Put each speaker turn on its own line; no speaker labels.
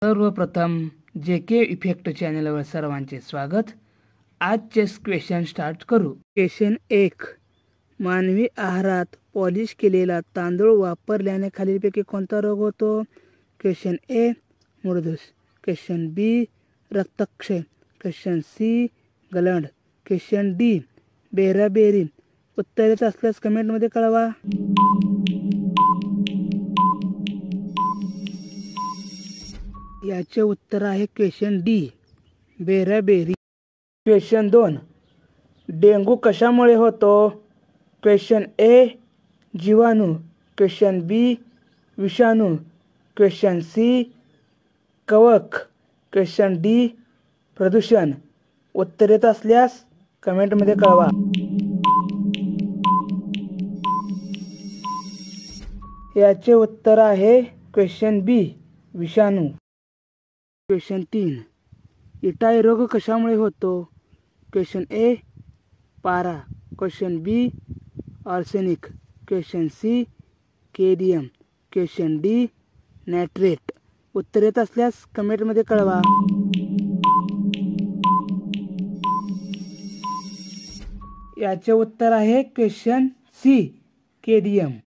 सर्वप्रथम JK effect चॅनलवर सर्वांचे स्वागत। आजचे क्वेश्चन स्टार्ट करू। क्वेश्चन 1, मानवी आहारात पॉलिश केलेला तांदूळ वापरल्याने खालीलपैकी कोणता रोग होतो? क्वेश्चन ए, मुळदूस। क्वेश्चन बी, रक्तक्षय। क्वेश्चन सी, गलंड। Question D, beriberi. उत्तर येत असल्यास कमेंटमध्ये कळवा। याचे उत्तर आहे question D, beriberi. Question 2, dengue कशामुळे होतो? क्वेश्चन ए, जीवाणू। क्वेश्चन बी, विषाणू। क्वेश्चन सी, कवक। क्वेश्चन डी, प्रदूषण। उत्तर येत असल्यास कमेंटमध्ये कळवा। याचे उत्तर आहे क्वेश्चन बी, विषाणू। क्वेश्चन 3, इटाई रोग कशामुळे होतो? क्वेश्चन ए, पारा। Question B, arsenic. Question C, cadmium. Question D, nitrate. उत्तर येत असल्यास कमेंटमध्ये कळवा। याचे उत्तर आहे क्वेश्चन सी, केडियम।